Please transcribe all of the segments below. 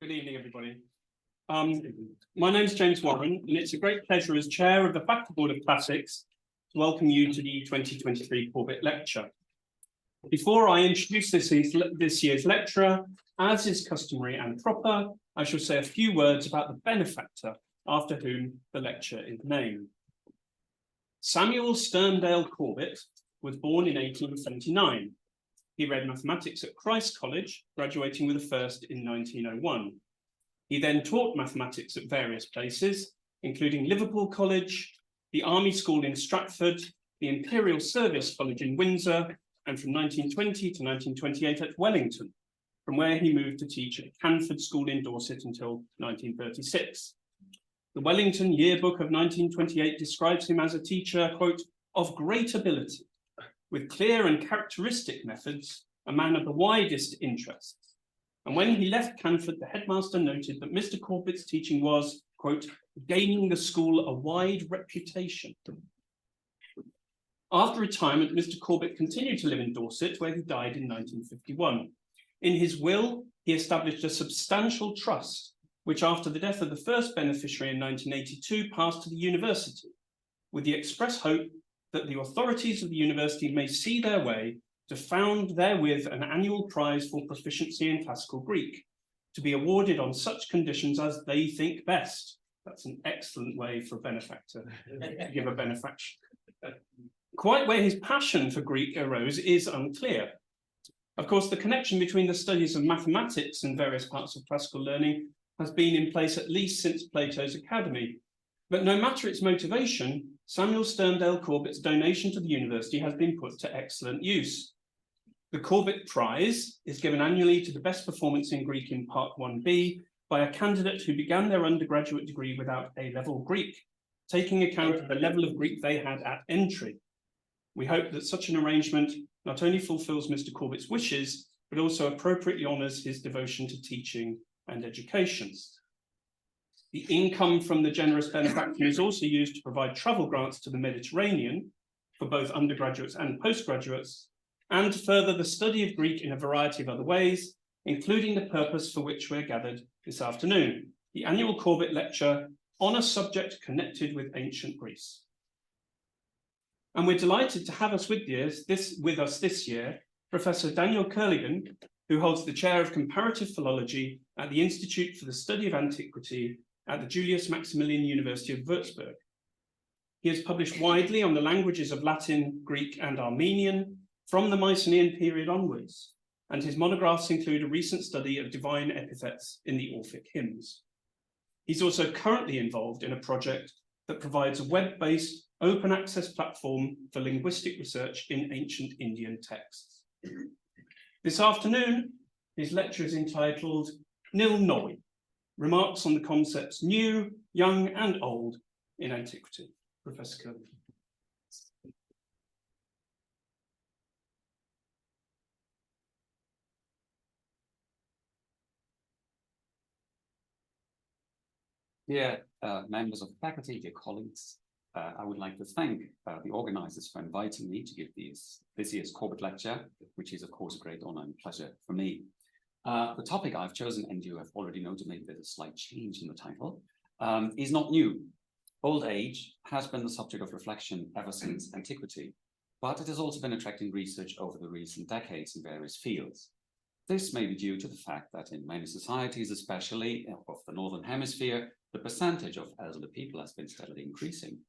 Good evening, everybody. My name is James Warren, and it's a great pleasure as chair of the Faculty Board of Classics to welcome you to the 2023 Corbett Lecture. Before I introduce this year's lecturer, as is customary and proper, I shall say a few words about the benefactor after whom the lecture is named. Samuel Sterndale Corbett was born in 1879. He read mathematics at Christ College, graduating with a first in 1901. He then taught mathematics at various places, including Liverpool College, the Army School in Stratford, the Imperial Service College in Windsor, and from 1920 to 1928 at Wellington, from where he moved to teach at Canford School in Dorset until 1936. The Wellington Yearbook of 1928 describes him as a teacher, quote, of great ability, with clear and characteristic methods, a man of the widest interests. And when he left Canford, the headmaster noted that Mr. Corbett's teaching was, quote, gaining the school a wide reputation. After retirement, Mr. Corbett continued to live in Dorset, where he died in 1951. In his will, he established a substantial trust, which after the death of the first beneficiary in 1982 passed to the university, with the express hope that the authorities of the university may see their way to found therewith an annual prize for proficiency in classical Greek, to be awarded on such conditions as they think best. That's an excellent way for a benefactor to give a benefaction. Quite where his passion for Greek arose is unclear. Of course, the connection between the studies of mathematics and various parts of classical learning has been in place at least since Plato's Academy. But no matter its motivation, Samuel Sterndale Corbett's donation to the university has been put to excellent use. The Corbett Prize is given annually to the best performance in Greek in Part 1B by a candidate who began their undergraduate degree without A-level Greek, taking account of the level of Greek they had at entry. We hope that such an arrangement not only fulfills Mr. Corbett's wishes, but also appropriately honours his devotion to teaching and education. The income from the generous benefaction is also used to provide travel grants to the Mediterranean for both undergraduates and postgraduates, and to further the study of Greek in a variety of other ways, including the purpose for which we're gathered this afternoon, the annual Corbett Lecture on a subject connected with ancient Greece. And we're delighted to have us with us this year, Professor Daniel Kölligan, who holds the chair of Comparative Philology at the Institute for the Study of Antiquity at the Julius Maximilian University of Würzburg. He has published widely on the languages of Latin, Greek, and Armenian from the Mycenaean period onwards, and his monographs include a recent study of divine epithets in the Orphic hymns. He's also currently involved in a project that provides a web-based open access platform for linguistic research in ancient Indian texts. This afternoon, his lecture is entitled Nil Novi, Remarks on the Concepts New, Young, and Old in Antiquity. Professor Kölligan. Dear members of the faculty, dear colleagues, I would like to thank the organizers for inviting me to give this year's Corbett Lecture, which is, of course, a great honor and pleasure for me. The topic I've chosen, and you have already noted maybe there's a slight change in the title, is not new. Old age has been the subject of reflection ever since antiquity, but it has also been attracting research over the recent decades in various fields. This may be due to the fact that in many societies, especially of the Northern Hemisphere, the percentage of elderly people has been steadily increasing.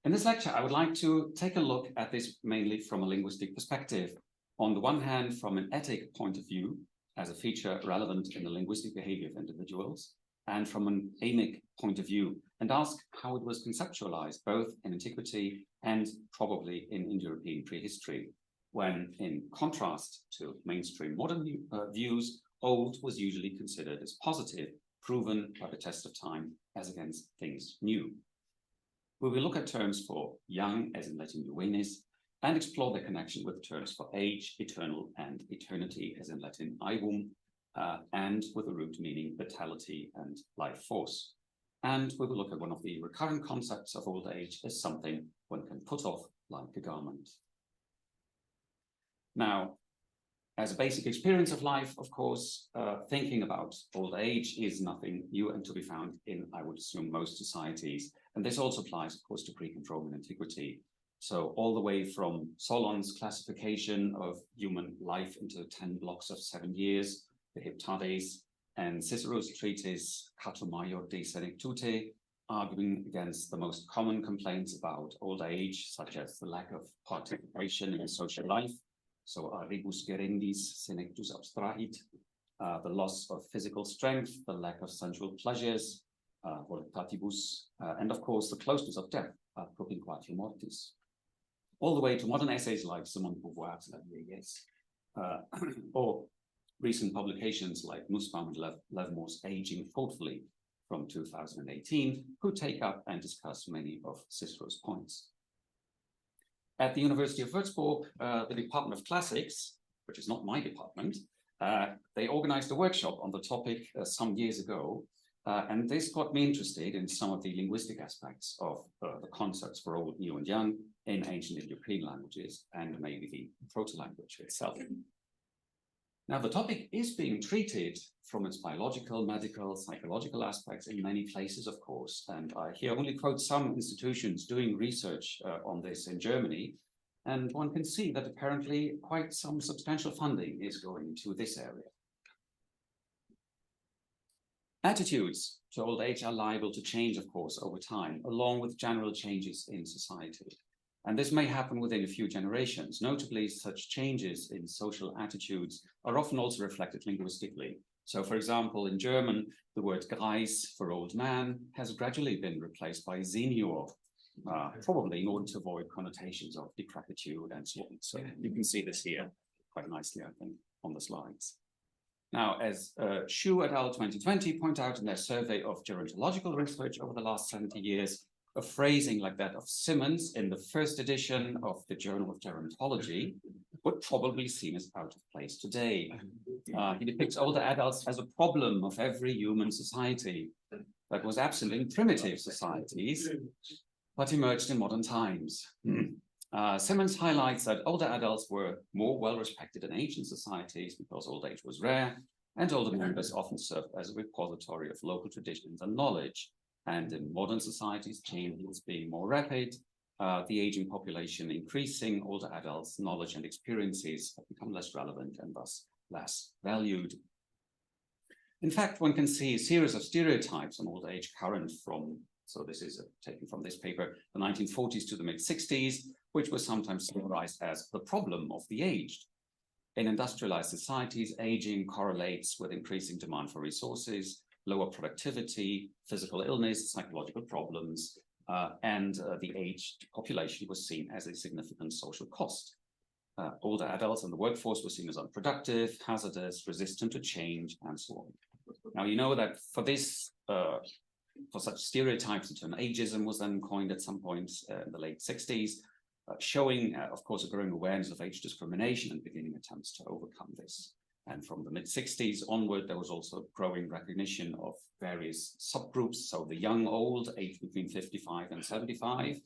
In this lecture, I would like to take a look at this mainly from a linguistic perspective. On the one hand, from an ethic point of view, as a feature relevant in the linguistic behavior of individuals, and from an amic point of view, and ask how it was conceptualized both in antiquity and probably in Indo-European prehistory, when in contrast to mainstream modern views, old was usually considered as positive, proven by the test of time as against things new. We will look at terms for young, as in Latin juvenis, and explore their connection with terms for age, eternal, and eternity, as in Latin aevum, and with the root meaning vitality and life force. And we will look at one of the recurrent concepts of old age as something one can put off like a garment. Now, As a basic experience of life, of course, thinking about old age is nothing new and to be found in, I would assume, most societies. And this also applies, of course, to Greek and Roman antiquity. So all the way from Solon's classification of human life into 10 blocks of 7 years, the Heptades, and Cicero's treatise Cato Major de Senectute, arguing against the most common complaints about old age, such as the lack of participation in social life. So rebus gerendis senectus abstrahit, the loss of physical strength, the lack of sensual pleasures, voluptatibus, and of course the closeness of death, propinquatio mortis. All the way to modern essays like Simone de Beauvoir's La Vieillesse, or recent publications like Nussbaum and Levermore's Aging Thoughtfully from 2018, who take up and discuss many of Cicero's points. At the University of Würzburg, the Department of Classics, which is not my department, they organized a workshop on the topic some years ago, and this got me interested in some of the linguistic aspects of the concepts for old, new, and young in ancient Indo-European languages, and maybe the proto-language itself. Now, the topic is being treated from its biological, medical, psychological aspects in many places, of course. And I here only quote some institutions doing research on this in Germany. And one can see that apparently quite some substantial funding is going into this area. Attitudes to old age are liable to change, of course, over time, along with general changes in society. And this may happen within a few generations. Notably, such changes in social attitudes are often also reflected linguistically. So, for example, in German, the word greis for old man has gradually been replaced by senior, probably in order to avoid connotations of decrepitude and so on. So you can see this here quite nicely, I think, on the slides. Now, as Xu et al. 2020 point out in their survey of gerontological research over the last 70 years, a phrasing like that of Simmons in the first edition of the Journal of Gerontology would probably seem as out of place today. He depicts older adults as a problem of every human society that was absent in primitive societies, but emerged in modern times. Simmons highlights that older adults were more well-respected in ancient societies because old age was rare, and older members often served as a repository of local traditions and knowledge. And in modern societies, changes being more rapid, the aging population increasing, older adults' knowledge and experiences have become less relevant and thus less valued. In fact, one can see a series of stereotypes on old age current from, so this is taken from this paper, the 1940s to the mid-60s, which was sometimes summarized as the problem of the aged. In industrialized societies, aging correlates with increasing demand for resources, lower productivity, physical illness, psychological problems, and the aged population was seen as a significant social cost. Older adults in the workforce were seen as unproductive, hazardous, resistant to change, and so on. Now, you know that for this, for such stereotypes, the term ageism was then coined at some point in the late 60s, showing, of course, a growing awareness of age discrimination and beginning attempts to overcome this. And from the mid-60s onward, there was also growing recognition of various subgroups. So the young old, aged between 55 and 75,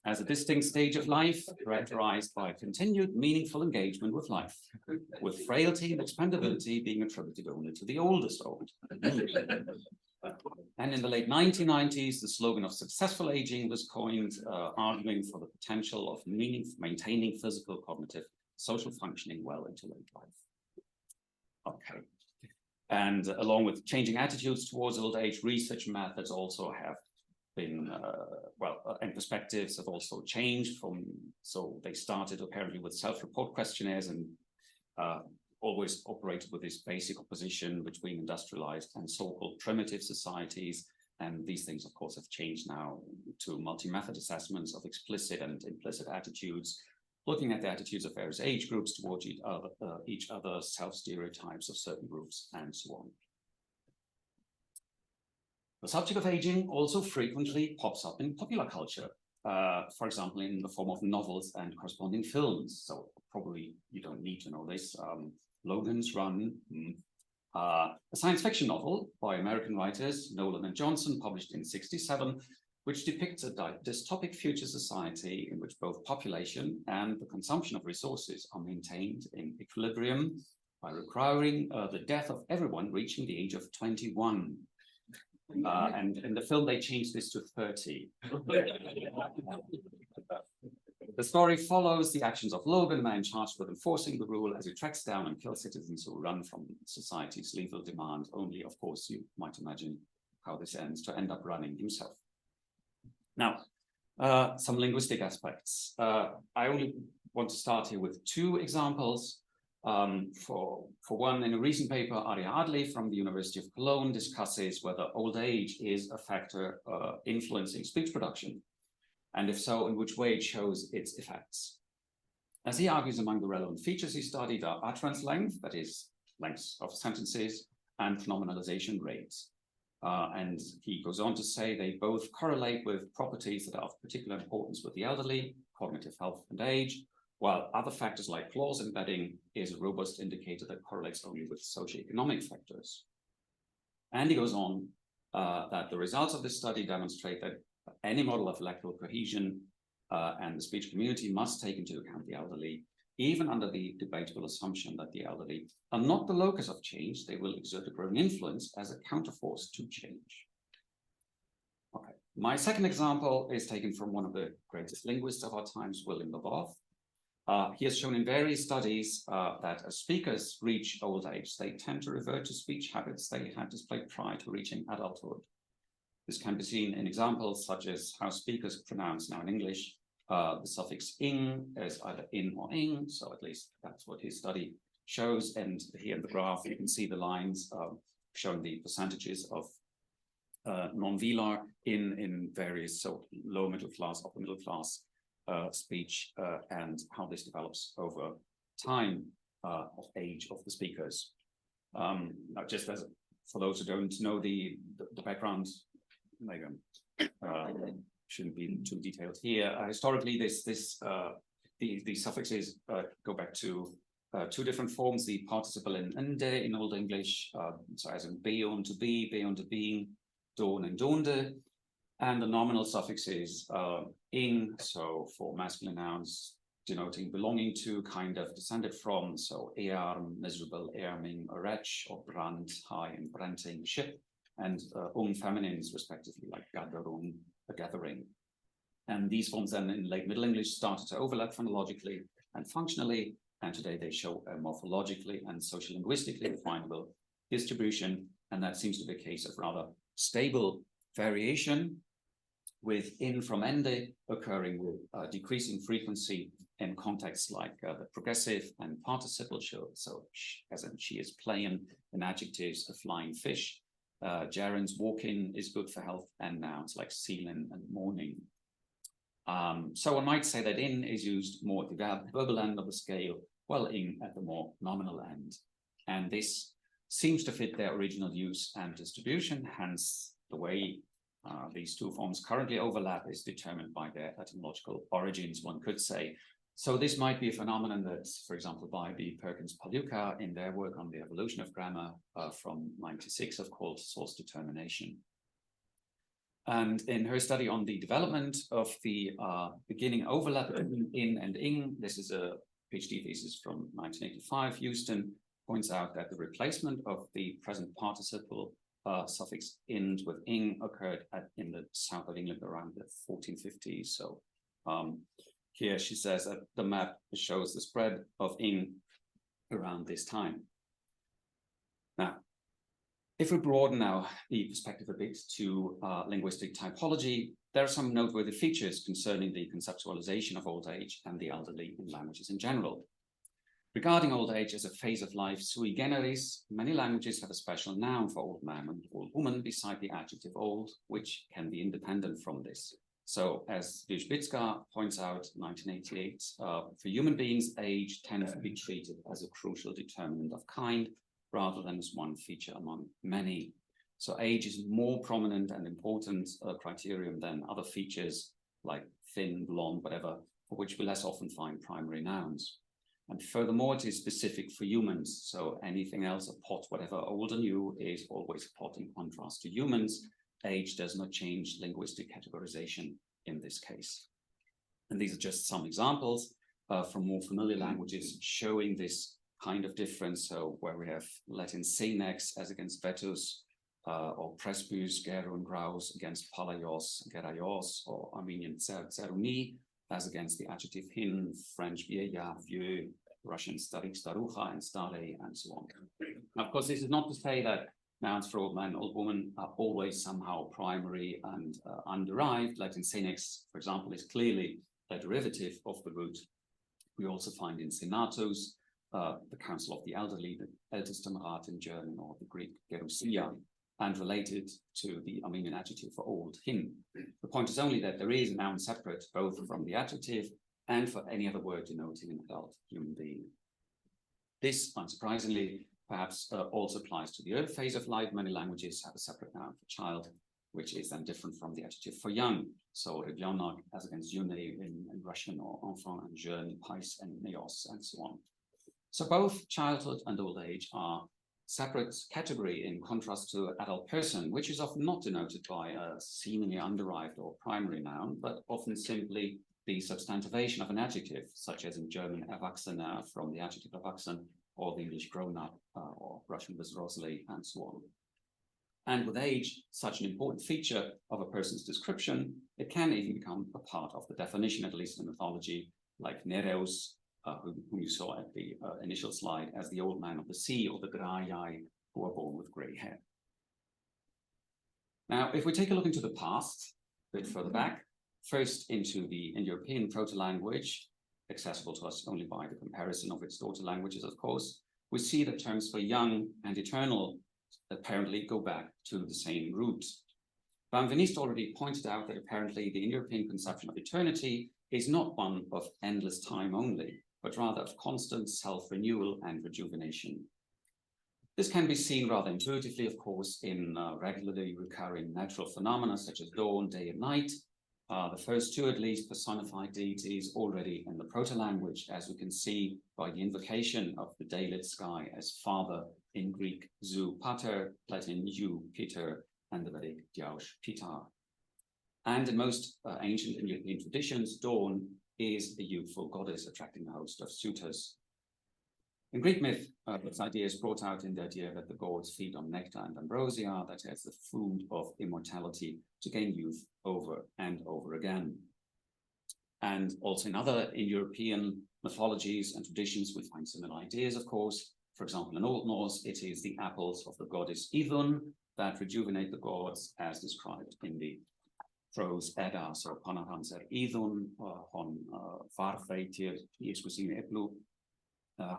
as a distinct stage of life, characterized by continued meaningful engagement with life, with frailty and expendability being attributed only to the oldest old. And in the late 1990s, the slogan of successful aging was coined, arguing for the potential of maintaining physical, cognitive, social functioning well into late life. Okay. And along with changing attitudes towards old age, research methods also have been, and perspectives have also changed from, so they started apparently with self-report questionnaires and always operated with this basic opposition between industrialized and so-called primitive societies. And these things, of course, have changed now to multi-method assessments of explicit and implicit attitudes, looking at the attitudes of various age groups towards each other, self-stereotypes of certain groups, and so on. The subject of aging also frequently pops up in popular culture, for example, in the form of novels and corresponding films. So probably you don't need to know this. Logan's Run, a science fiction novel by American writers Nolan and Johnson, published in '67, which depicts a dystopic future society in which both population and the consumption of resources are maintained in equilibrium by requiring the death of everyone reaching the age of 21. And in the film, they changed this to 30. The story follows the actions of Logan, the man charged with enforcing the rule, as he tracks down and kills citizens who run from society's lethal demand. Only, of course, you might imagine how this ends, to end up running himself. Now, some linguistic aspects. I only want to start here with two examples. For one, in a recent paper, Arya Adli from the University of Cologne discusses whether old age is a factor influencing speech production, and if so, in which way it shows its effects. As he argues, among the relevant features he studied are utterance length, that is, lengths of sentences, and phenomenalization rates. And he goes on to say they both correlate with properties that are of particular importance with the elderly, cognitive health and age, while other factors like clause embedding is a robust indicator that correlates only with socioeconomic factors. And he goes on that the results of this study demonstrate that any model of electoral cohesion and the speech community must take into account the elderly, even under the debatable assumption that the elderly are not the locus of change. They will exert a growing influence as a counterforce to change. Okay, my second example is taken from one of the greatest linguists of our times, William Labov. He has shown in various studies that as speakers reach old age, they tend to revert to speech habits they had displayed prior to reaching adulthood. This can be seen in examples such as how speakers pronounce now in English the suffix ing as either in or ing, so at least that's what his study shows. And here in the graph, you can see the lines showing the percentages of non-velar in various, so low middle class, upper middle class speech, and how this develops over time of age of the speakers. Now, just as for those who don't know the background, maybe shouldn't be too detailed here. Historically, the suffixes go back to two different forms: the participle in ende in Old English, so as in beon to be, beon to being, don and donde, and the nominal suffixes ing, so for masculine nouns denoting belonging to, kind of descended from, so earm, miserable, erming, a wretch, or brand, high, and brenting, ship, and feminines, respectively, like gatherung, a gathering. And these forms then in late Middle English started to overlap phonologically and functionally, and today they show a morphologically and sociolinguistically definable distribution, and that seems to be a case of rather stable variation, with in from ende occurring with decreasing frequency in contexts like the progressive and participle show, so as in she is playing, in adjectives, a flying fish, gerunds, walking is good for health, and nouns like sealing and morning. So one might say that in is used more at the verbal end of the scale, while ing at the more nominal end. And this seems to fit their original use and distribution, hence the way these two forms currently overlap is determined by their etymological origins, one could say. So this might be a phenomenon that, for example, by the Perkins-Paluca in their work on the evolution of grammar from '96 have called source determination. And in her study on the development of the beginning overlap between in and ing, this is a PhD thesis from 1985, Houston points out that the replacement of the present participle suffix ind with ing occurred in the south of England around the 1450s. So here she says that the map shows the spread of ing around this time. Now, if we broaden now the perspective a bit to linguistic typology, there are some noteworthy features concerning the conceptualization of old age and the elderly in languages in general. Regarding old age as a phase of life sui generis, many languages have a special noun for old man and old woman beside the adjective old, which can be independent from this. So as Wierzbicka points out in 1988, for human beings, age tends to be treated as a crucial determinant of kind, rather than as one feature among many. So age is more prominent and important criterion than other features like thin, blonde, whatever, for which we less often find primary nouns. And furthermore, it is specific for humans. So anything else, a pot, whatever, old or new, is always a pot in contrast to humans. age does not change linguistic categorization in this case. And these are just some examples from more familiar languages showing this kind of difference. So where we have Latin senex as against vetus, or presbus, gerun, graus against palaios, geraios, or Armenian tseruni as against the adjective hin, French vieja, vieux, Russian starik, starucha, and stare, and so on. Now, of course, this is not to say that nouns for old man, old woman are always somehow primary and underived. Latin senex, for example, is clearly a derivative of the root. We also find in senatus, the council of the elderly, the Ältestenrat in German, or the Greek gerousia, and related to the Armenian adjective for old, hin. The point is only that there is a noun separate both from the adjective and for any other word denoting an adult human being. This, unsurprisingly, perhaps also applies to the early phase of life. Many languages have a separate noun for child, which is then different from the adjective for young. So rебенок as against юный in Russian, or enfant and jeune, pais and neos, and so on. So both childhood and old age are separate category in contrast to adult person, which is often not denoted by a seemingly underived or primary noun, but often simply the substantivation of an adjective, such as in German erwachsener from the adjective erwachsen, or the English grown-up, or Russian vzrostlý, and so on. And with age, such an important feature of a person's description, it can even become a part of the definition, at least in mythology, like Nereus, whom you saw at the initial slide, as the old man of the sea, or the graiai, who are born with grey hair. Now, if we take a look into the past, a bit further back, first into the Indo-European proto-language, accessible to us only by the comparison of its daughter languages, of course, we see that terms for young and eternal apparently go back to the same root. Van Venist already pointed out that apparently the Indo-European conception of eternity is not one of endless time only, but rather of constant self-renewal and rejuvenation. This can be seen rather intuitively, of course, in regularly recurring natural phenomena such as dawn, day, and night. The first two, at least, personified deities already in the proto-language, as we can see by the invocation of the day-lit sky as Father in Greek, Zou Pater, Latin, You Peter, and the Vedic Diaush Pitar. And in most ancient European traditions, dawn is a youthful goddess attracting a host of suitors. In Greek myth, this idea is brought out in the idea that the gods feed on nectar and ambrosia, that is the food of immortality, to gain youth over and over again. And also in other European mythologies and traditions, we find similar ideas, of course. For example, in Old Norse, it is the apples of the goddess Idun that rejuvenate the gods, as described in the prose Edda. So Panahanser Idun, hon farfreitir, Jeskusin eplu,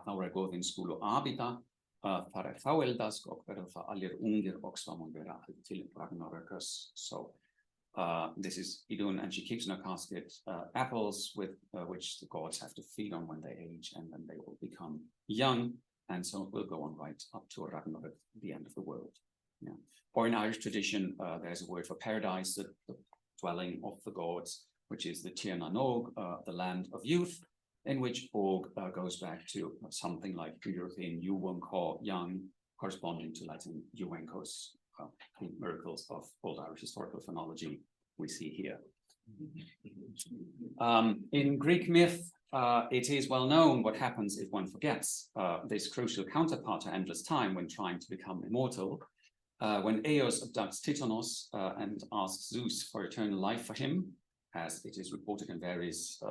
Haure Godin Skulo Abita, Fare Faueldas, Gokverfa Alir Ungir Oxfamongera till Ragnarökus. So this is Idun, and she keeps in her casket apples with which the gods have to feed on when they age, and then they will become young, and so it will go on right up to Ragnarök, the end of the world. Yeah. Or in Irish tradition, there's a word for paradise, the dwelling of the gods, which is the Tir na Nog, the land of youth, in which Og goes back to something like European Yuwanko, young, corresponding to Latin Juvencos, the miracles of Old Irish historical phonology we see here. In Greek myth, it is well known what happens if one forgets this crucial counterpart to endless time when trying to become immortal. When Eos abducts Titanos and asks Zeus for eternal life for him, as it is reported in various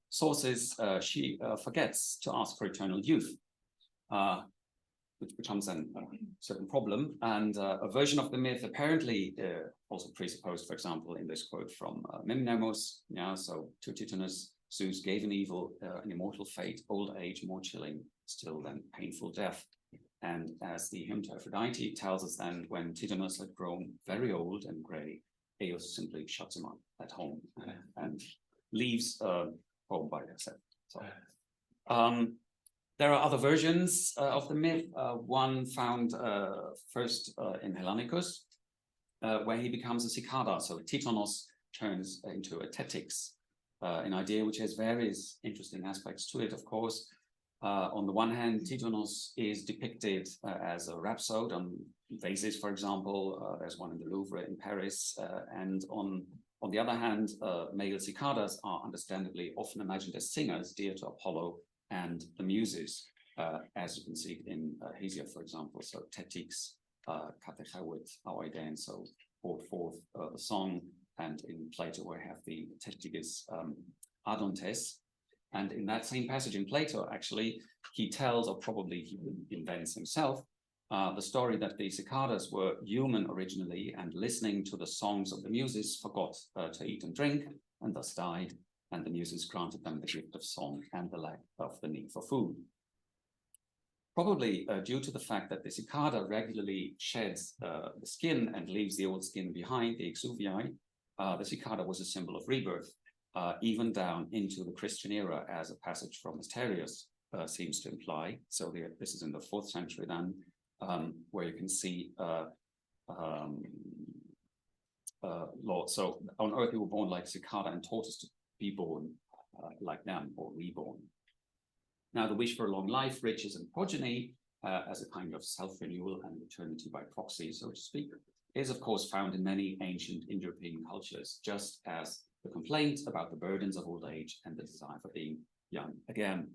sources, she forgets to ask for eternal youth, which becomes a certain problem. And a version of the myth apparently also presupposed, for example, in this quote from Mimnemos, yeah, so to Titanus, Zeus gave an evil, an immortal fate, old age, more chilling still than painful death. And as the hymn to Aphrodite tells us, then when Titanus had grown very old and grey, Eos simply shuts him up at home and leaves home by herself. So, there are other versions of the myth. One found first in Hellenicus, where he becomes a cicada. So Titanos turns into a tetix, an idea which has various interesting aspects to it, of course. On the one hand, Tithonus is depicted as a rhapsode on vases, for example. There's one in the Louvre in Paris. And on the other hand, male cicadas are understandably often imagined as singers dear to Apollo and the Muses, as you can see in Hesiod, for example. So Tetix, Katechawit, Aoidein, so brought forth the song. And in Plato, we have the Tetigis Adontes. And in that same passage in Plato, actually, he tells, or probably he invents himself, the story that the cicadas were human originally and listening to the songs of the Muses forgot to eat and drink and thus died. And the Muses granted them the gift of song and the lack of the need for food. Probably due to the fact that the cicada regularly sheds the skin and leaves the old skin behind, the exuvii, the cicada was a symbol of rebirth. Even down into the Christian era, as a passage from Mysterius seems to imply. So this is in the 4th century then, where you can see Lord. So on earth we were born like cicada and taught us to be born like them or reborn. Now the wish for long life, riches and progeny as a kind of self-renewal and eternity by proxy, so to speak, is of course found in many ancient Indo-European cultures, just as the complaint about the burdens of old age and the desire for being young again.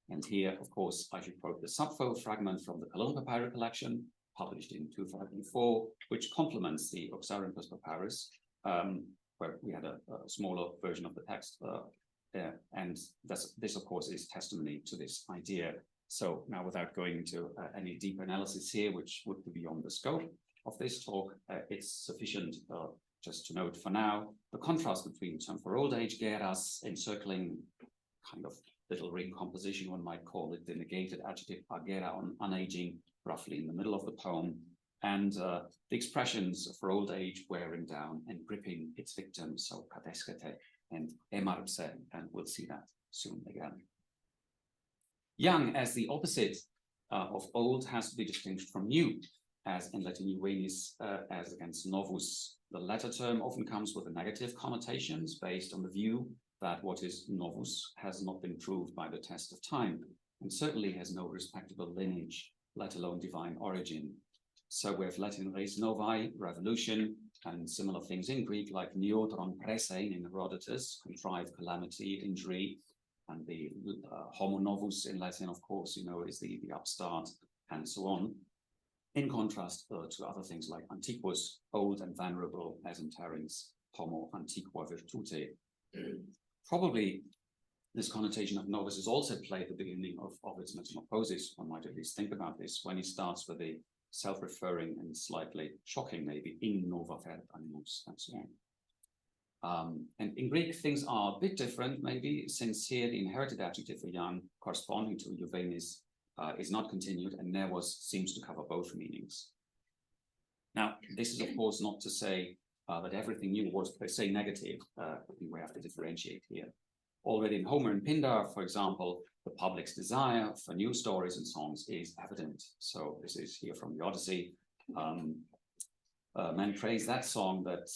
And here, of course, I should quote the Sappho fragment from the Cologne Papyrus collection, published in 2004, which complements the Oxyrhynchus Papyrus, where we had a smaller version of the text. And this, of course, is testimony to this idea. So now, without going into any deep analysis here, which would be beyond the scope of this talk, it's sufficient just to note for now the contrast between the term for old age, geras, encircling kind of little recomposition, one might call it, the negated adjective agera on unaging, roughly in the middle of the poem, and the expressions for old age wearing down and gripping its victims, so kadeskete and emarpse, and we'll see that soon again. Young as the opposite of old has to be distinguished from new, as in Latin juvenis, as against novus. The latter term often comes with the negative connotations based on the view that what is novus has not been proved by the test of time, and certainly has no respectable lineage, let alone divine origin. So we have Latin res novi, revolution, and similar things in Greek like neotron presein in Herodotus, contrived calamity, injury, and the homo novus in Latin, of course, you know, is the upstart, and so on. In contrast to other things like antiquus, old and venerable, as in Terence, homo antiqua virtute. Probably this connotation of novus is also played at the beginning of its metamorphosis. One might at least think about this when he starts with the self-referring and slightly shocking, maybe, in nova fert animus, and so on. And in Greek, things are a bit different, maybe, since here the inherited adjective for young, corresponding to juvenis, is not continued, and nervos seems to cover both meanings. Now, this is, of course, not to say that everything new was per se negative. I think we have to differentiate here. Already in Homer and Pindar, for example, the public's desire for new stories and songs is evident. So this is here from the Odyssey. Men praise that song that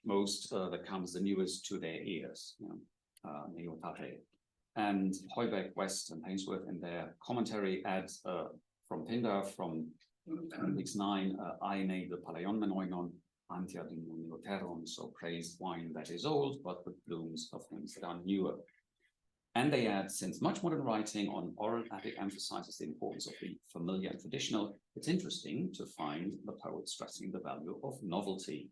most that comes the newest to their ears, you know, Neotate. And Heubeck, West, and Ainsworth in their commentary add from Pindar, from Appendix 9, Aine the Paleion Menoinon, Antiadin Neoteron, so praise wine that is old, but with blooms of things that are newer. And they add, since much modern writing on oral epic emphasizes the importance of the familiar and traditional, it's interesting to find the poet stressing the value of novelty.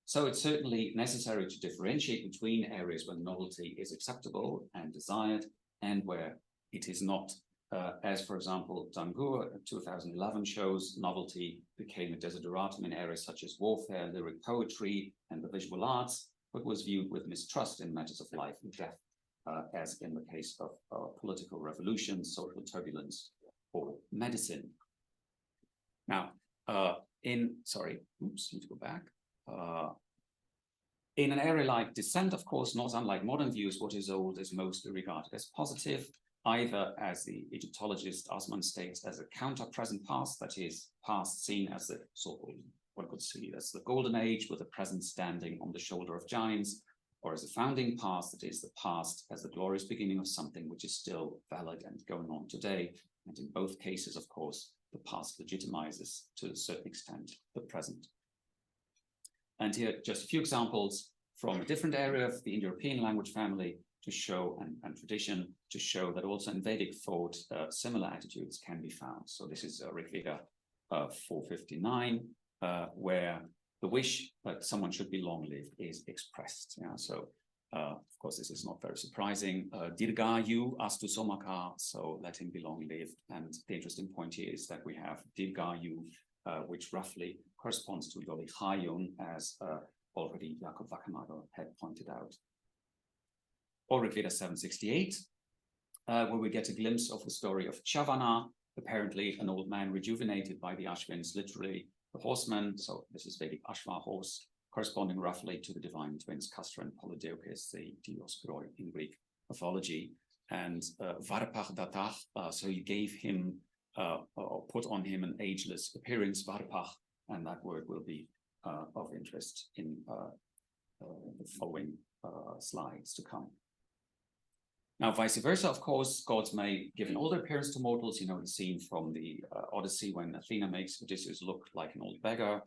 So it's certainly necessary to differentiate between areas where novelty is acceptable and desired and where it is not. As, for example, Dangour 2011 shows, novelty became a desideratum in areas such as warfare, lyric poetry, and the visual arts, but was viewed with mistrust in matters of life and death, as in the case of political revolution, social turbulence, or medicine. Now, need to go back. In an area like dissent, of course, not unlike modern views, what is old is mostly regarded as positive, either as the Egyptologist Osman states as a counter-present past, that is, past seen as the so-called, one could see as the golden age, with the present standing on the shoulder of giants, or as a founding past, that is the past as the glorious beginning of something which is still valid and going on today. And in both cases, of course, the past legitimizes to a certain extent the present. And here just a few examples from a different area of the Indo-European language family to show, and tradition, to show that also in Vedic thought, similar attitudes can be found. So this is Rig Veda 459, where the wish that someone should be long-lived is expressed. Yeah? So, of course, this is not very surprising. Dirgayu astu somaka, so let him be long-lived. And the interesting point here is that we have Dirgayu, which roughly corresponds to Yolichayun, as already Jakob Wackernager had pointed out. Or Rig Veda 768, where we get a glimpse of the story of Chavana, apparently an old man rejuvenated by the Ashwins, literally the horseman. So this is Vedic Ashva horse, corresponding roughly to the divine twins Castor and Polydeuces, the Dioskoroi in Greek mythology. And Varpach Datach, so he gave him, or put on him an ageless appearance, Varpach, and that word will be of interest in the following slides to come. Now, vice versa, of course, gods may give an older appearance to mortals. You know, the scene from the Odyssey when Athena makes Odysseus look like an old beggar.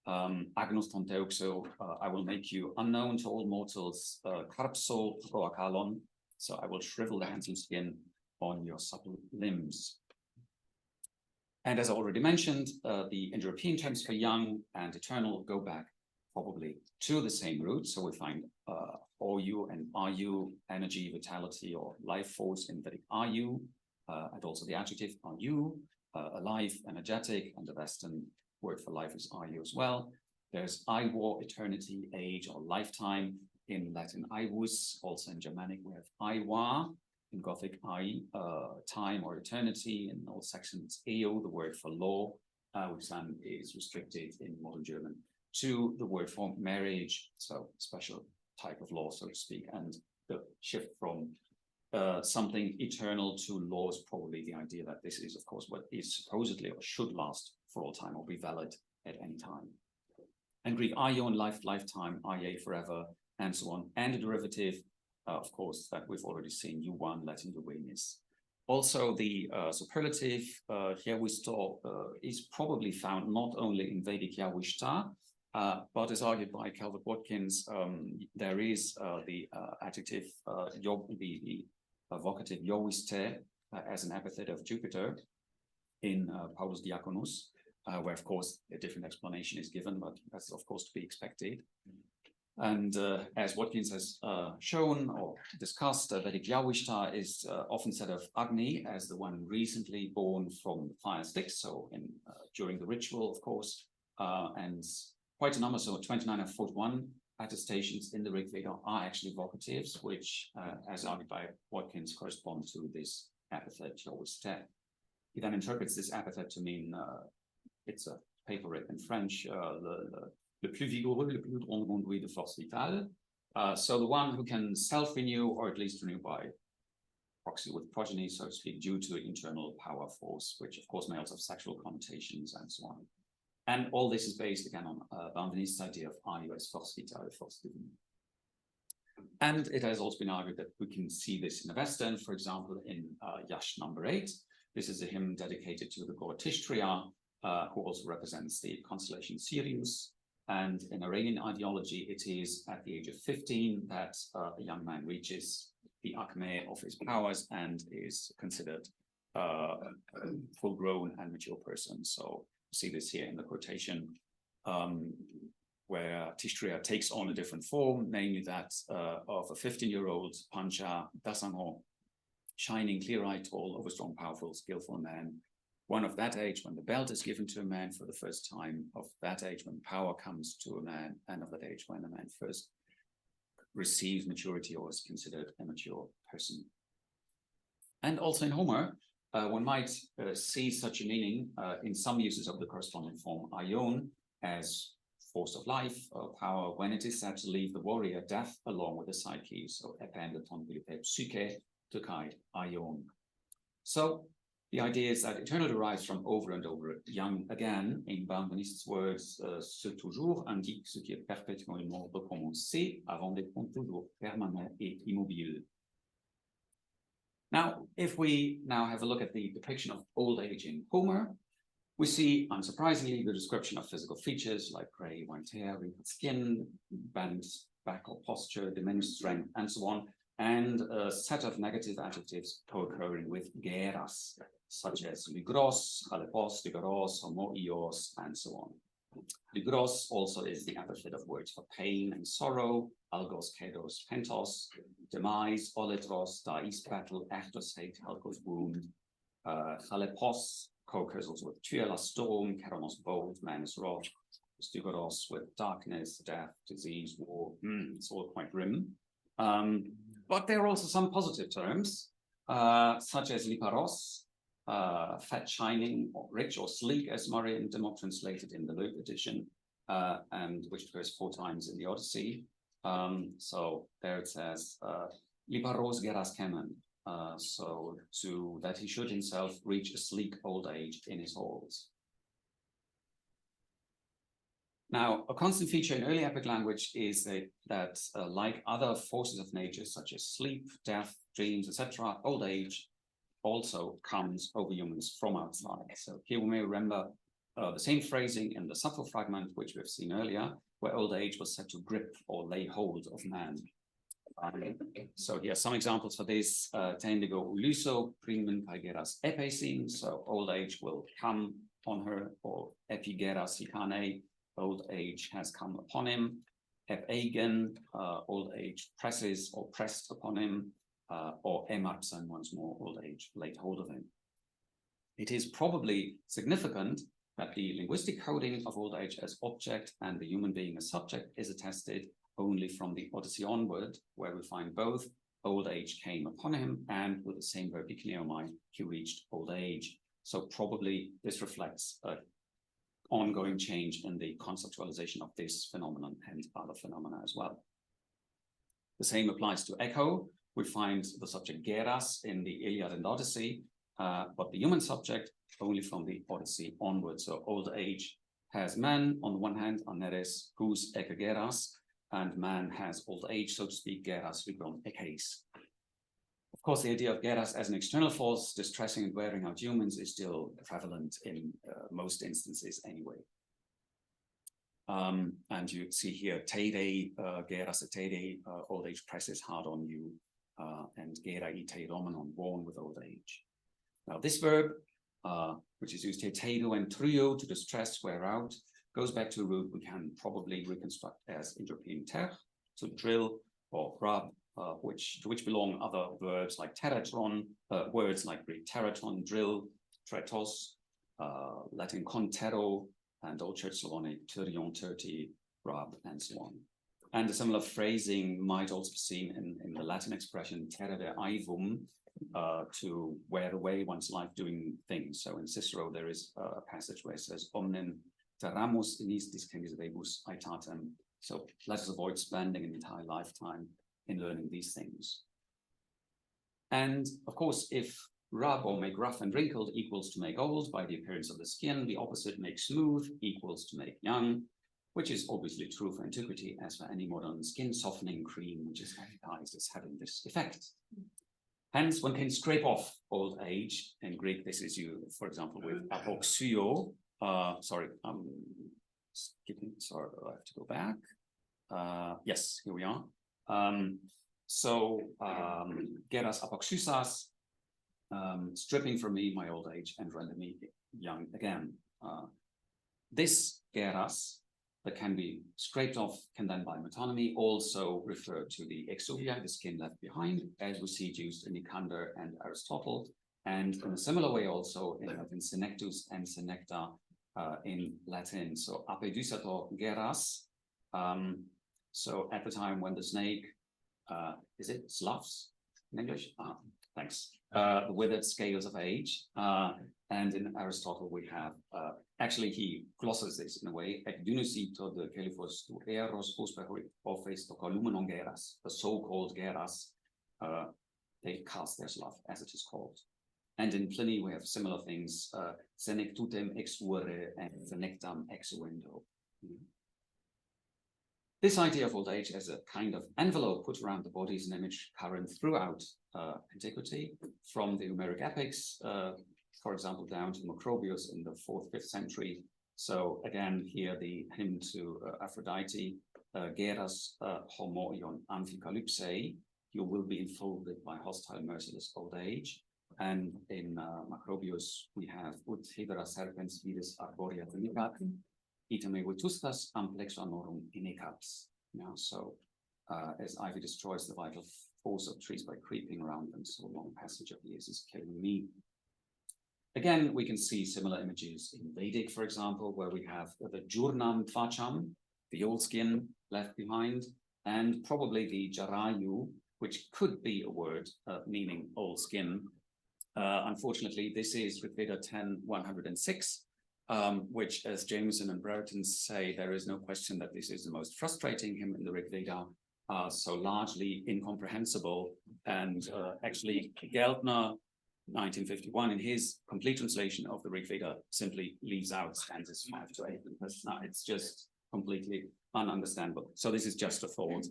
Agnus ton teuxo, I will make you unknown to all mortals. Karpso proakalon, so I will shrivel the handsome skin on your supple limbs. And as I already mentioned, the Indo-European terms for young and eternal go back probably to the same root. So we find OU and RU, energy, vitality, or life force in Vedic RU, and also the adjective RU, alive, energetic, and the Western word for life is RU as well. There's Iwar, eternity, age, or lifetime. In Latin, Iwus, also in Germanic, we have Iwar. In Gothic, time or eternity. In all sections, Eo, the word for law, which then is restricted in modern German to the word for marriage, so special type of law, so to speak. And the shift from something eternal to law is probably the idea that this is, of course, what is supposedly or should last for all time or be valid at any time. And Greek aion, life, lifetime, aie, forever, and so on. And a derivative, of course, that we've already seen, U1, Latin Uvenis. Also, the superlative Yawista is probably found not only in Vedic Yawishta, but as argued by Calvert Watkins, there is the adjective, the vocative Yowiste as an epithet of Jupiter in Paulus Diaconus, where, of course, a different explanation is given, but that's, of course, to be expected. And as Watkins has shown or discussed, Vedic Yawishta is often said of Agni as the one recently born from the fire sticks, so during the ritual, of course, and quite a number, so 29 of 41 attestations in the Rig Veda are actually vocatives, which, as argued by Watkins, correspond to this epithet Yowiste. He then interprets this epithet to mean, it's a paper written in French, le plus vigoureux, le plus conduit de force vitale. So the one who can self-renew, or at least renew by proxy with progeny, so to speak, due to internal power force, which of course may also have sexual connotations and so on. And all this is based again on Benveniste's idea of RU as force vitale, force divine. And it has also been argued that we can see this in the Western, for example, in Yash number 8. This is a hymn dedicated to the god Tishtria, who also represents the constellation Sirius. And in Iranian ideology, it is at the age of 15 that a young man reaches the acme of his powers and is considered a full-grown and mature person. So you see this here in the quotation, where Tishtria takes on a different form, namely that of a 15-year-old Pancha Dasango, shining, clear-eyed, tall, overstrong, powerful, skillful man. One of that age when the belt is given to a man for the first time, of that age when power comes to a man, and of that age when a man first receives maturity or is considered a mature person. And also in Homer, one might see such a meaning in some uses of the corresponding form aion as force of life or power when it is said to leave the warrior death along with the psyche. So ependaton psyche to guide aion. So The idea is that eternal derives from over and over young again. In Bernardiniste's words, ce toujours indique ce qui est perpétuellement recommencé avant d'être toujours permanent et immobile. Now, if we now have a look at the depiction of old age in Homer, we see, unsurprisingly, the description of physical features like grey, white hair, wrinkled skin, bent back or posture, diminished strength, and so on, and a set of negative adjectives co-occurring with geras, such as ligros, chalepos, ligoros, homoios, and so on. Ligros also is the epithet of words for pain and sorrow, algos, kedos, pentos, demise, oletros, dais, battle, echtos, hate, helkos, wound, chalepos, co-occurs also with tuela, storm, keronos, bold, manus, wrath, stygoros with darkness, death, disease, war. It's all quite grim. But there are also some positive terms, such as liparos, fat, shining, or rich or sleek, as Murray and Dimmock translated in the Loeb edition, and which occurs 4 times in the Odyssey. So there it says, liparos geras kemen, so that he should himself reach a sleek old age in his halls. Now, a constant feature in early epic language is that like other forces of nature, such as sleep, death, dreams, etc., old age also comes over humans from outside. So here we may remember the same phrasing in the Sappho fragment, which we've seen earlier, where old age was said to grip or lay hold of man. So here are some examples for this. Tendigo uluso, primen kaigeras epesin, so old age will come on her, or epigeras hikane, old age has come upon him. Epeigen, old age presses or pressed upon him, or emarpsan, once more, old age laid hold of him. It is probably significant that the linguistic coding of old age as object and the human being as subject is attested only from the Odyssey onward, where we find both old age came upon him and with the same verb ikneomai, he reached old age. So probably this reflects an ongoing change in the conceptualization of this phenomenon and other phenomena as well. The same applies to echo. We find the subject geras in the Iliad and Odyssey, but the human subject only from the Odyssey onward. So old age has man on the one hand, aneres, hus ekegeras, and man has old age, so to speak, geras rigron ekes. Of course, the idea of geras as an external force distressing and wearing out humans is still prevalent in most instances anyway. And you see here, teide, geras teide, old age presses hard on you, and gera ite dominon, born with old age. Now this verb, which is used here, teido and trio, to distress, wear out, goes back to a root we can probably reconstruct as Indo-European ter, to drill or rub, to which belong other verbs like teratron, words like Greek teratron, drill, tretos, Latin contero, and Old Church Slavonic tyrion, terti, rub, and so on. And a similar phrasing might also be seen in the Latin expression terere aevum, to wear away one's life doing things. So in Cicero, there is a passage where it says, omnem terramus inis discendis rebus aetatem. So let us avoid spending an entire lifetime in learning these things. And of course, if rub or make rough and wrinkled equals to make old by the appearance of the skin, the opposite, make smooth, equals to make young, which is obviously true for antiquity as for any modern skin softening cream, which is advertised as having this effect. Hence, one can scrape off old age. In Greek, this is used, for example, with apoxio. Sorry, skipping. Sorry, I have to go back. Yes, here we are. Geras apoxusas, stripping from me my old age and render me young again. This geras that can be scraped off can then by metonymy also refer to the exuvia, the skin left behind, as we see it used in Nicander and Aristotle, and in a similar way also in Latin senectus and senecta in Latin. So apedusator geras. So at the time when the snake, is it sloughs in English? Thanks. The withered scales of age. And in Aristotle, we have, actually, he glosses this in a way, ekdynusito de kelifos tu eros ofes to columenon geras, the so-called geras, they cast their slough, as it is called. And in Pliny, we have similar things, senectutem exuere and senectam exuendo. This idea of old age as a kind of envelope put around the body is an image current throughout antiquity, from the Homeric epics, for example, down to Macrobius in the 4th, 5th century. So again, here the hymn to Aphrodite, Geras homoion amphicalypsae, you will be enfolded by hostile, merciless old age. And in Macrobius, we have ut hedera serpens vides arborea tunicat, itame vetustas amplexo anorum inecat. Now, so as ivy destroys the vital force of trees by creeping around them, so a long passage of years is killing me. Again, we can see similar images in Vedic, for example, where we have the Jurnam Tvacham, the old skin left behind, and probably the Jarayu, which could be a word meaning old skin. Unfortunately, this is Rig Veda 10:106, which, as Jameson and Brereton say, there is no question that this is the most frustrating hymn in the Rig Veda, so largely incomprehensible. And actually, Geltner, 1951, in his complete translation of the Rig Veda, simply leaves out stanzas 5 to 8 because it's just completely ununderstandable. So this is just a thought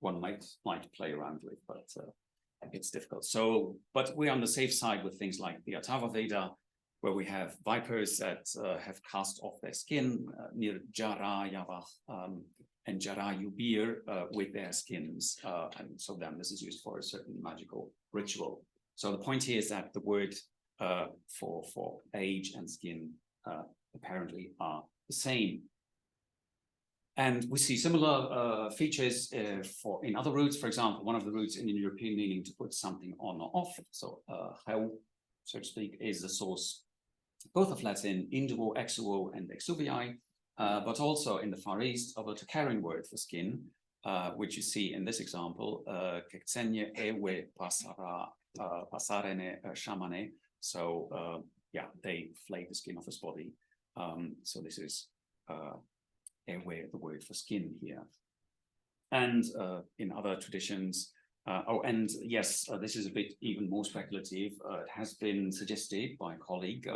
one might play around with, but it's difficult. So, but we're on the safe side with things like the Atharva Veda, where we have vipers that have cast off their skin near Jara Yavach and Jara Yubir with their skins. And so then this is used for a certain magical ritual. So the point here is that the word for age and skin apparently are the same. And we see similar features in other roots. For example, one of the roots in the European meaning to put something on or off. So how, so to speak, is the source both of Latin induo, exuo, and exuvii, but also in the Far East of a Tocharian word for skin, which you see in this example, keksenye ewe pasarene shamane. So yeah, they flay the skin of his body. So this is ewe, the word for skin here. And in other traditions, and yes, this is a bit even more speculative. It has been suggested by a colleague,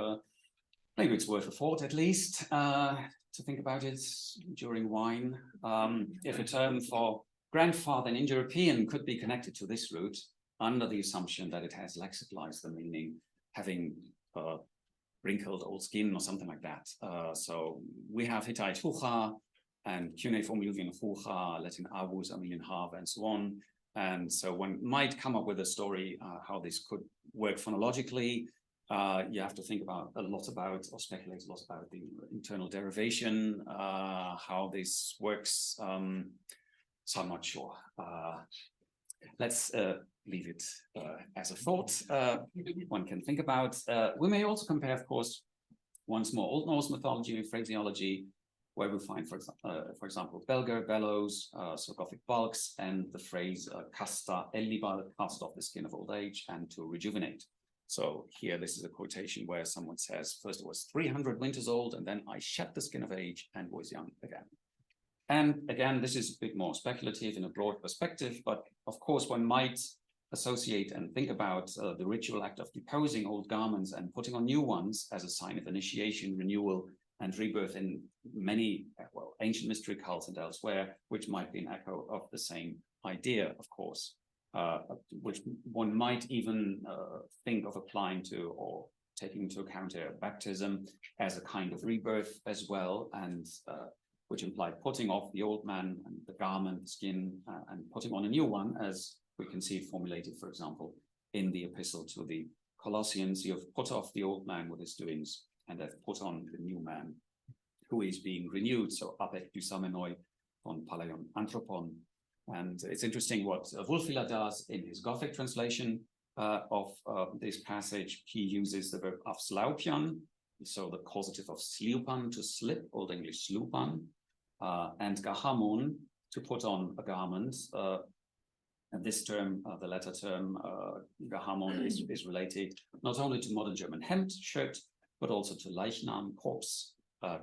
maybe it's worth a thought at least, to think about it during wine. If a term for grandfather in Indo-European could be connected to this root, under the assumption that it has lexicalized the meaning, having wrinkled old skin or something like that. So we have Hittite hucha and cuneiform Luvian hucha, Latin avus, Armenian have, and so on. And so one might come up with a story how this could work phonologically. You have to think about or speculate a lot about the internal derivation, how this works. So I'm not sure. Let's leave it as a thought one can think about. We may also compare, of course, once more, Old Norse mythology and phraseology, where we find, for example, belger, bellows, so Gothic bulks, and the phrase casta elliba, cast off the skin of old age, and to rejuvenate. So here, this is a quotation where someone says, first it was 300 winters old, and then I shed the skin of age and was young again. And again, this is a bit more speculative in a broad perspective, but of course one might associate and think about the ritual act of deposing old garments and putting on new ones as a sign of initiation, renewal, and rebirth in many ancient mystery cults and elsewhere, which might be an echo of the same idea, of course, which one might even think of applying to or taking into account baptism as a kind of rebirth as well, and which implied putting off the old man and the garment, the skin, and putting on a new one, as we can see formulated, for example, in the epistle to the Colossians. You have put off the old man with his doings, and have put on the new man, who is being renewed. So apek dysamenoi on palaion anthropon. And it's interesting what Wulfila does in his Gothic translation of this passage. He uses the verb afslaupian, so the causative of sliupan, to slip, Old English slupan, and gahamon, to put on a garment. And this term, the latter term, gahamon, is related not only to modern German hemd, shirt, but also to Leichnam, corpse,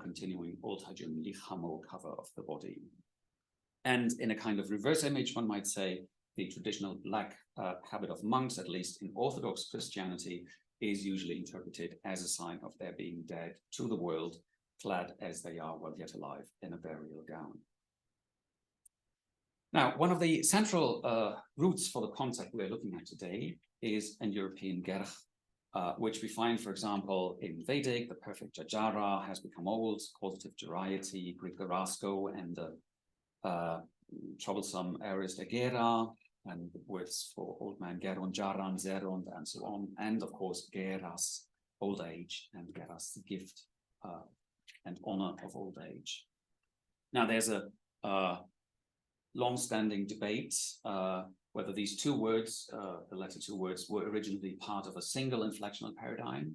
continuing Old High German lichamo, cover of the body. And in a kind of reverse image, one might say the traditional black habit of monks, at least in Orthodox Christianity, is usually interpreted as a sign of their being dead to the world, clad as they are while yet alive in a burial gown. Now, one of the central roots for the concept we're looking at today is an European gerch, which we find, for example, in Vedic. The perfect jajara has become old, causative variety, Greek garasko, and the troublesome aorist agera, and words for old man, geron, jaran, zerond, and so on. And of course, geras, old age, and geras, the gift and honor of old age. Now, there's a long-standing debate whether these two words, the latter two words, were originally part of a single inflectional paradigm,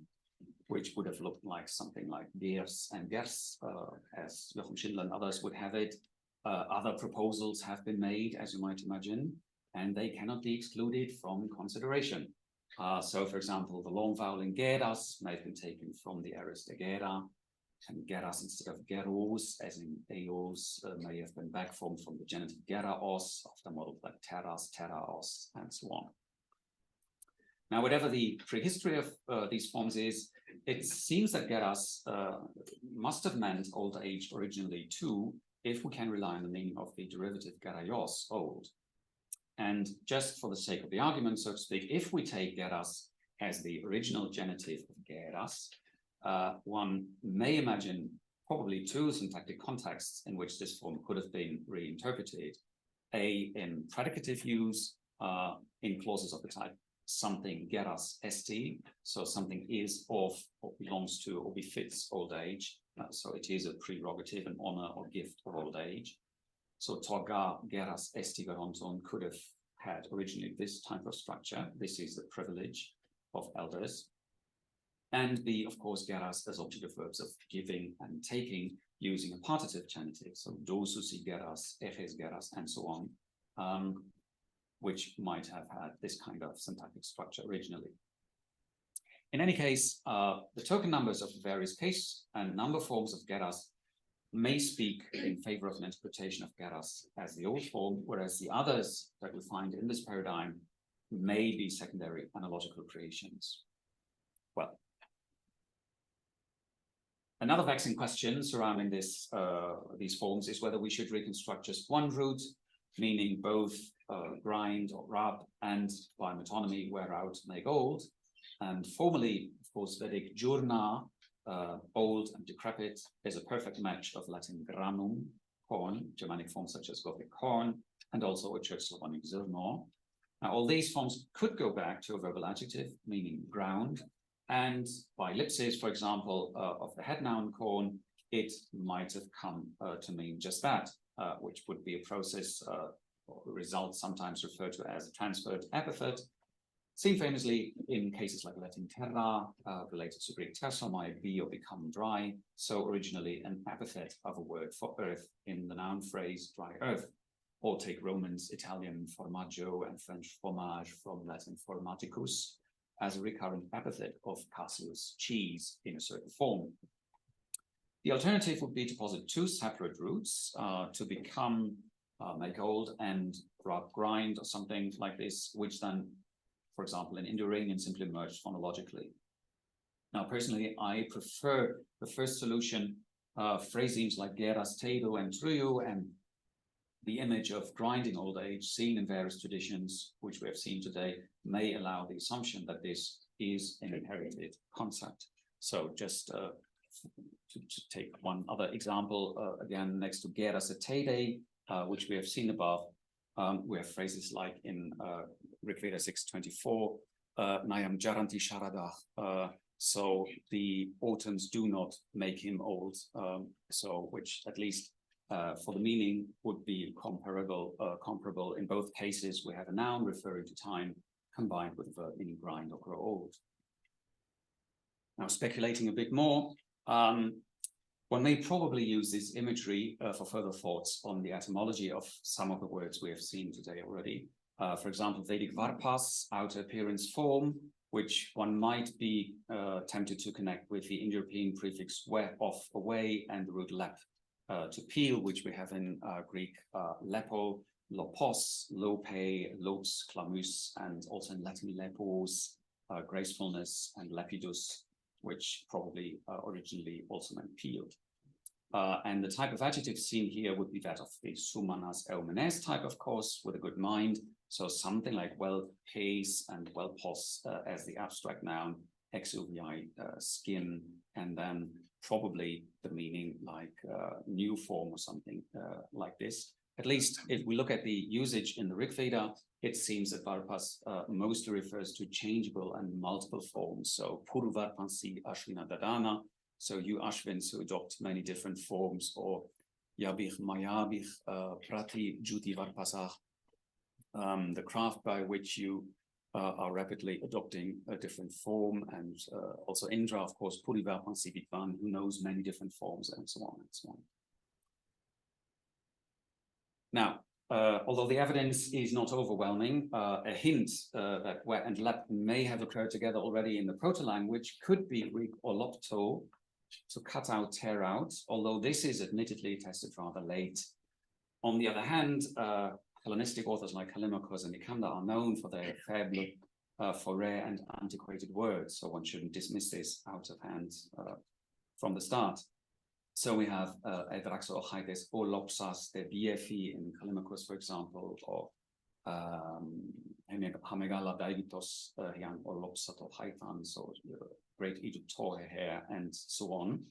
which would have looked like something like gers and gers, as Joachim Schindler and others would have it. Other proposals have been made, as you might imagine, and they cannot be excluded from consideration. So, for example, the long vowel in geras may have been taken from the aorist agera, and geras instead of geros, as in eos, may have been backformed from the genitive geraos, after models like teras, teraos, and so on. Now, whatever the prehistory of these forms is, it seems that geras must have meant old age originally too, if we can rely on the meaning of the derivative geraios, old. And just for the sake of the argument, so to speak, if we take geras as the original genitive of geras, one may imagine probably two syntactic contexts in which this form could have been reinterpreted. A, in predicative use, in clauses of the type something geras esti, so something is of or belongs to or befits old age, so it is a prerogative, an honor or gift of old age. So toga geras esti geronton could have had originally this type of structure. This is the privilege of elders. And B, of course, geras as objective verbs of giving and taking using a partitive genitive. So dosusi geras, eches geras, and so on, which might have had this kind of syntactic structure originally. In any case, the token numbers of various case and number forms of geras may speak in favor of an interpretation of geras as the old form, whereas the others that we find in this paradigm may be secondary analogical creations. Well, another vexing question surrounding this, these forms is whether we should reconstruct just one root, meaning both grind or rub and by metonymy wear out, make old. And formally, of course, Vedic jurna, old and decrepit, is a perfect match of Latin granum, corn, Germanic forms such as Gothic corn, and also a Church Slavonic zrno. Now, all these forms could go back to a verbal adjective, meaning ground. And by ellipsis, for example, of the head noun corn, it might have come to mean just that, which would be a process or result sometimes referred to as a transferred epithet, seen famously in cases like Latin terra, related to Greek tersomai, be or become dry. So originally an epithet of a word for earth in the noun phrase dry earth. Or take Romans, Italian formaggio, and French fromage from Latin formaticus as a recurrent epithet of caseous, cheese, in a certain form. The alternative would be to posit two separate roots, to become, make old, and rub, grind, or something like this, which then, for example, in Indo-Iranian simply merged phonologically. Now, personally, I prefer the first solution. Phrasemes like geras teido and truyu, and the image of grinding old age seen in various traditions, which we have seen today, may allow the assumption that this is an inherited concept. So just to take one other example, again, next to geras teide, which we have seen above, we have phrases like in Rig Veda 6:24, Nayam Jaranti Sharadach, so the autumns do not make him old, so which at least for the meaning would be comparable in both cases. We have a noun referring to time combined with a verb meaning grind or grow old. Now, speculating a bit more, one may probably use this imagery for further thoughts on the etymology of some of the words we have seen today already. For example, Vedic varpas, outer appearance form, which one might be tempted to connect with the Indo-European prefix off, away, and the root lep, to peel, which we have in Greek lepo, lopos, lope, lopes, clamus, and also in Latin lepos, gracefulness, and lepidus, which probably originally also meant peeled. And the type of adjective seen here would be that of the sumanas eumenes type, of course, with a good mind. So something like well pace and well pos as the abstract noun, exuvii, skin, and then probably the meaning like new form or something like this. At least if we look at the usage in the Rig Veda, it seems that Varpas mostly refers to changeable and multiple forms. So Puru Varpansi Ashvina Dadana. So you Ashvins who adopt many different forms, or Yabich Mayabich Prati Juti Varpasach, the craft by which you are rapidly adopting a different form, and also Indra, of course, Puri Varpansi Vidvan, who knows many different forms, and so on and so on. Now, although the evidence is not overwhelming, a hint that wet and lep may have occurred together already in the proto-language could be Greek olopto, to cut out, tear out, although this is admittedly tested rather late. On the other hand, Hellenistic authors like Callimachus and Nicander are known for their faible for rare and antiquated words, so one shouldn't dismiss this out of hand from the start. So we have Edraxochaites olopsas de biefi in Callimachus, for example, or Hamegala Daivitos Hian olopsato haitan, so great Egypt Torah here, and so on.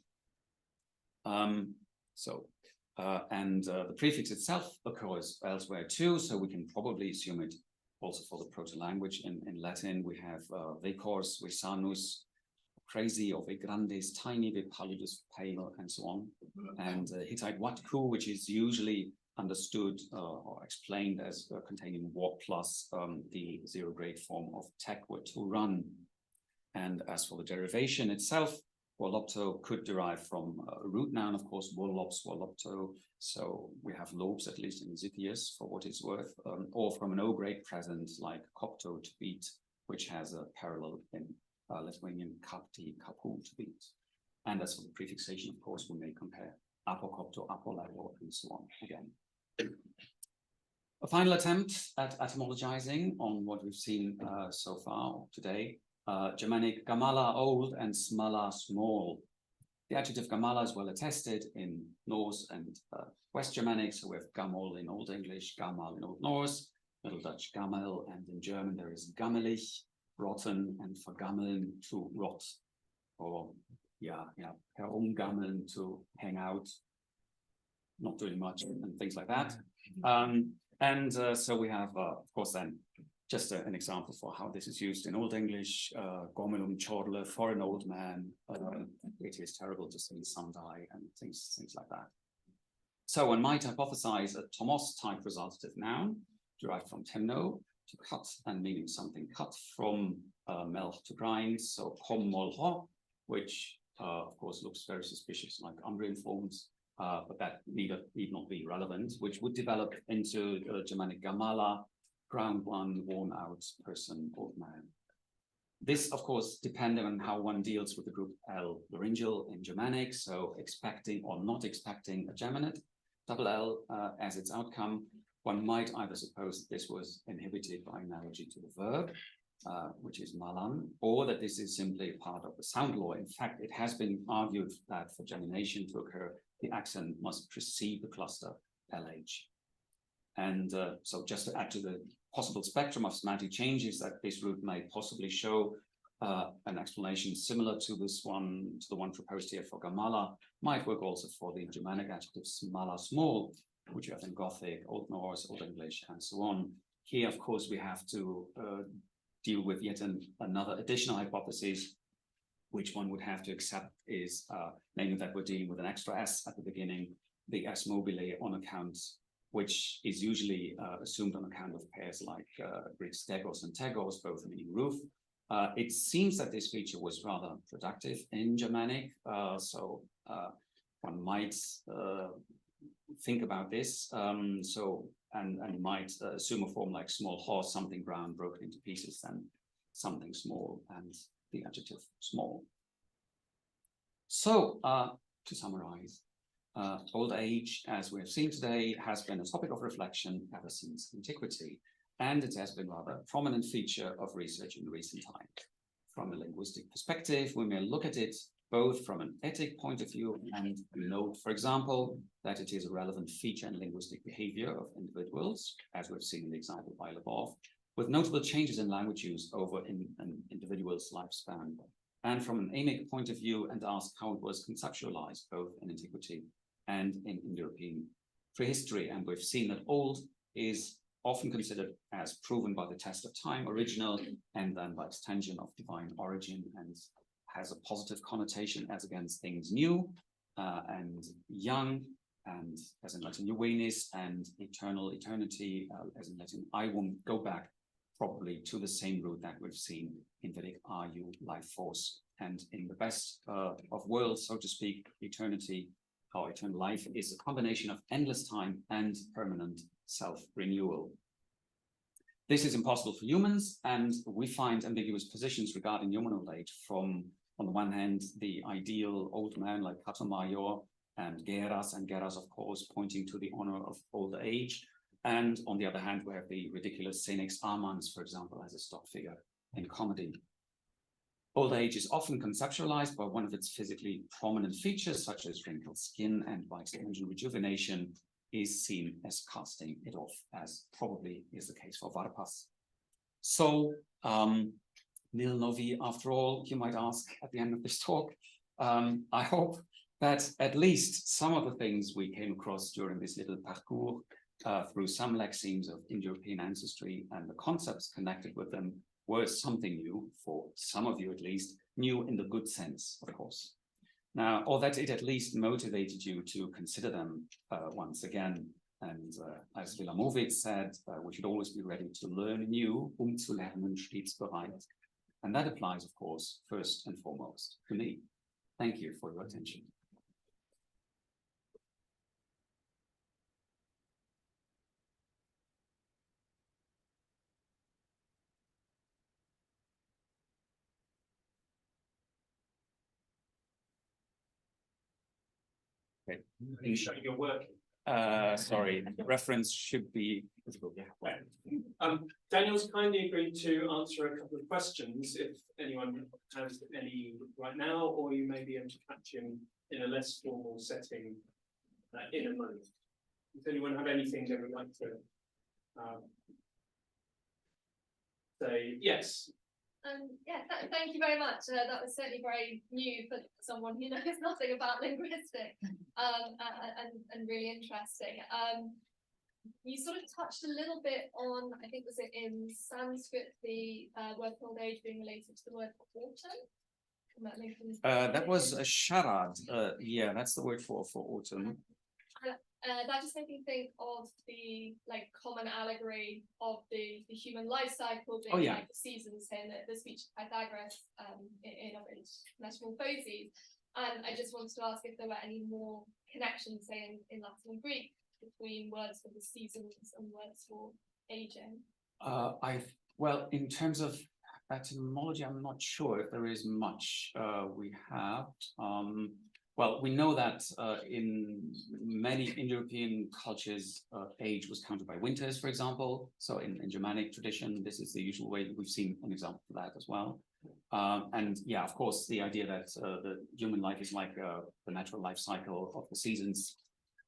The prefix itself occurs elsewhere too, so we can probably assume it also for the proto-language. In Latin, we have vecors, vesanus, crazy, or vegrandes, tiny, vepallidus, pale, and so on. And Hittite watku, which is usually understood or explained as containing what plus the zero grade form of tek, were to run. And as for the derivation itself, wolopto could derive from a root noun, of course, wolops, wolopto. So we have lobes, at least in Ziphius, for what it's worth, or from an O-grade present like kopto, to beat, which has a parallel in Lithuanian kapti, kapu, to beat. And as for the prefixation, of course, we may compare apokopto, apolabo, and so on again. A final attempt at etymologizing on what we've seen so far today. Germanic gamala, old, and smala, small. The adjective gamala is well attested in Norse and West Germanic, so we have gamol in Old English, gamal in Old Norse, Middle Dutch gamel, and in German there is gammelig, rotten, and vergammeln, to rot, or herumgammeln, to hang out, not doing much, and things like that. So we have, of course, then just an example for how this is used in Old English, gomelum chorle, for an old man. It is terrible to see some die, and things like that. So one might hypothesize a Tomos type resultative noun derived from temno, to cut, and meaning something cut, from melch, to grind. So kom molho, which of course looks very suspicious, like Umbrian forms, but that need not be relevant, which would develop into Germanic gamala, ground one, worn out person, old man. This, of course, depending on how one deals with the group L laryngeal in Germanic, so expecting or not expecting a geminate, double L as its outcome, one might either suppose that this was inhibited by analogy to the verb, which is malan, or that this is simply part of the sound law. In fact, it has been argued that for gemination to occur, the accent must precede the cluster LH. And so just to add to the possible spectrum of semantic changes that this root may possibly show, an explanation similar to this one, to the one proposed here for gamala, might work also for the Germanic adjective smala, small, which you have in Gothic, Old Norse, Old English, and so on. Here, of course, we have to deal with yet another additional hypothesis, which one would have to accept is, namely that we're dealing with an extra S at the beginning, the S mobile on account, which is usually assumed on account of pairs like Greek stegos and tegos, both meaning roof. It seems that this feature was rather productive in Germanic, so one might think about this, and might assume a form like small horse, something brown broken into pieces, and something small, and the adjective small. So to summarize, Old age, as we have seen today, has been a topic of reflection ever since antiquity, and it has been rather a prominent feature of research in recent times. From a linguistic perspective, we may look at it both from an ethic point of view and note, for example, that it is a relevant feature in linguistic behavior of individuals, as we've seen in the example by above, with notable changes in language use over an individual's lifespan. And from an amic point of view, and ask how it was conceptualized both in antiquity and in European prehistory. And we've seen that old is often considered as proven by the test of time, original, and then by extension of divine origin, and has a positive connotation as against things new and young, and as in Latin juvenis, and eternal, eternity, as in Latin aevum, go back probably to the same root that we've seen in Vedic Ayu, life force. And in the best of worlds, so to speak, eternity, our eternal life, is a combination of endless time and permanent self-renewal. This is impossible for humans, and we find ambiguous positions regarding human old age from, on the one hand, the ideal old man like Catamayor and Geras, of course, pointing to the honor of old age. And on the other hand, we have the ridiculous Senex Amans, for example, as a stock figure in comedy. Old age is often conceptualized by one of its physically prominent features, such as wrinkled skin, and by extension, rejuvenation is seen as casting it off, as probably is the case for Varpas. So, nil novi, after all, you might ask at the end of this talk. I hope that at least some of the things we came across during this little parcours through some lexemes of Indo-European ancestry and the concepts connected with them were something new, for some of you at least, new in the good sense, of course. Now, or that it at least motivated you to consider them once again. And as Wilamowitz said, we should always be ready to learn new, zu lernen stets bereit. And that applies, of course, first and foremost to me. Thank you for your attention. Okay. Are you showing your work? Sorry, reference should be visible. Yeah. Daniel's kindly agreed to answer a couple of questions if anyone has any right now, or you may be able to catch him in a less formal setting in a moment. Does anyone have anything they would like to say? Yes. Yeah, thank you very much. That was certainly very new for someone who knows nothing about linguistics, and really interesting. You sort of touched a little bit on, I think, was it in Sanskrit, the word for old age being related to the word for autumn? That was a sharad. Yeah, that's the word for autumn. That just made me think of the common allegory of the human life cycle being like the seasons in the speech of Pythagoras in Metamorphoses. And I just wanted to ask if there were any more connections, say in Latin and Greek, between words for the seasons and words for aging. Well, in terms of etymology, I'm not sure if there is much we have. Well, we know that in many Indo-European cultures, age was counted by winters, for example. So in Germanic tradition, this is the usual way. We've seen an example for that as well. And yeah, of course, the idea that the human life is like the natural life cycle of the seasons,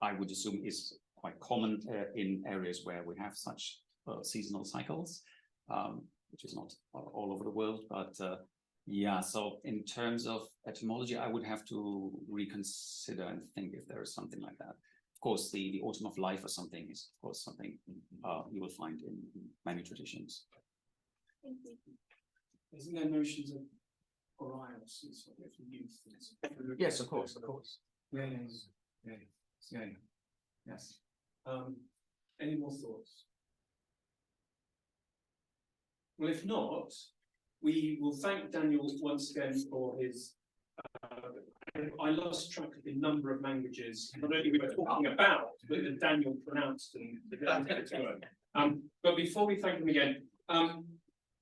I would assume is quite common in areas where we have such seasonal cycles, which is not all over the world, but yeah, so in terms of etymology, I would have to reconsider and think if there is something like that. Of course, the autumn of life or something is, of course, something you will find in many traditions. Thank you. Isn't there notions of Orios and sort of youth? Yes, of course, of course. Yeah. Yes. Any more thoughts? Well, if not, we will thank Daniel once again for his. I lost track of the number of languages, not only we were talking about, but that Daniel pronounced and but before we thank him again,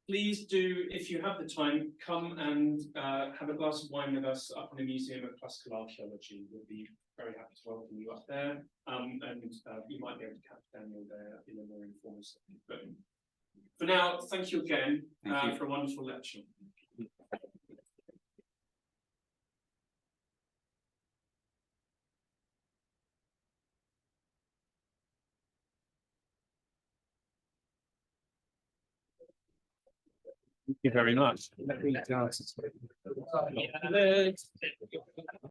please do, if you have the time, come and have a glass of wine with us up in the Museum of Classical Archaeology. We'll be very happy to welcome you up there. And you might be able to catch Daniel there in a more informal setting. But for now, thank you again for a wonderful lecture. Thank you very much.